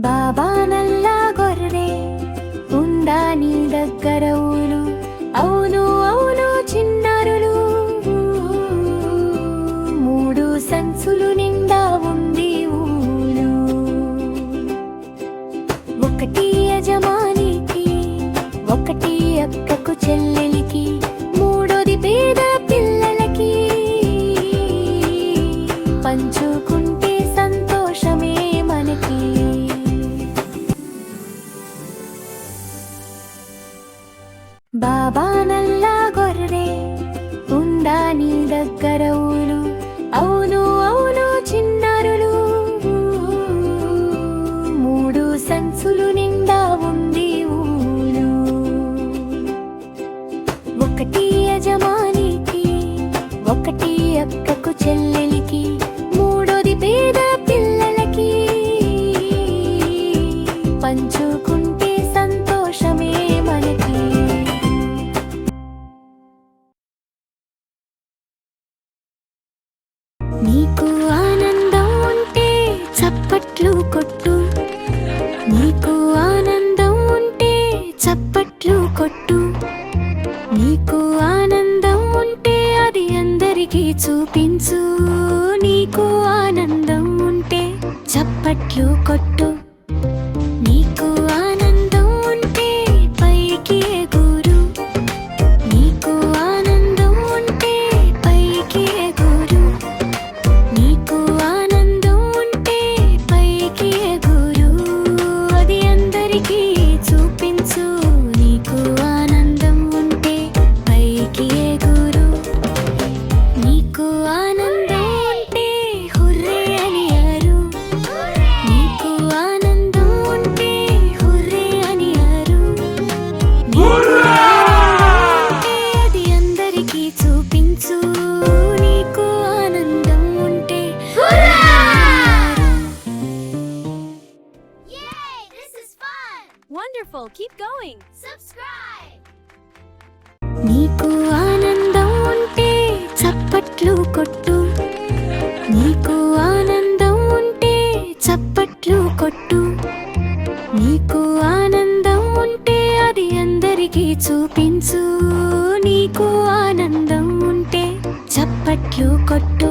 బాబా నల్ల గొర్రె ఉందా నీ దగ్గర ఊలు? అవును అవును చిన్నారులు, 3 సంచులు నిండా ఉంది ఊలు. ఒకటి యజమానికి, ఒకటి అక్కకు చెల్లెలికి, మూడోది పేద పిల్లలకి. పంచుకుంటే సంతోషమే మనకి. బాబా నల్ల గొర్రె ఉందా నీ దగ్గర ఊలు? అవును అవును చిన్నారులు, 3 సంచులు నిండా ఉంది ఊలు. ఒకటి యజమానికి, ఒకటి అక్కకు చెల్లెలికి, మూడోది పేద పిల్లలకి. పంచుకుంటే సంతోషమే మనకి. నీకు ఆనందం ఉంటే చప్పట్లు కొట్టు, నీకు ఆనందం ఉంటే చప్పట్లు కొట్టు. నీకు ఆనందం ఉంటే అది అందరికీ చూపించు. నీకు ఆనందం ఉంటే చప్పట్లు కొట్టు. నీకు ఆనందం ఉంటే పైకి ఎగురు. నీకు ఆనందం ఉంటే పైకి ఎగురు. నీకు ఆనందం ఉంటే పైకి ఎగురు, అది అందరికీ చూపించు. నీకు ఆనందం ఉంటే పైకి ఎగురు. నీకు ఆనందం ఉంటే హుర్రే అని అరు. నీకు ఆనందం ఉంటే హుర్రే అని అరు. నీకు ఆనందం ఉంటే అది అందరికీ చూపించు. నీకు ఆనందం ఉంటే Yay! This is fun! Wonderful! Keep going! Subscribe! నీకు ఆనందం ఉంటే చప్పట్లు కొట్టు. నీకు ఆనందం ఉంటే చప్పట్లు కొట్టు. నీకు ఆనందం ఉంటే అది అందరికీ చూపించు. నీకు ఆనందం ఉంటే చప్పట్లు కొట్టు.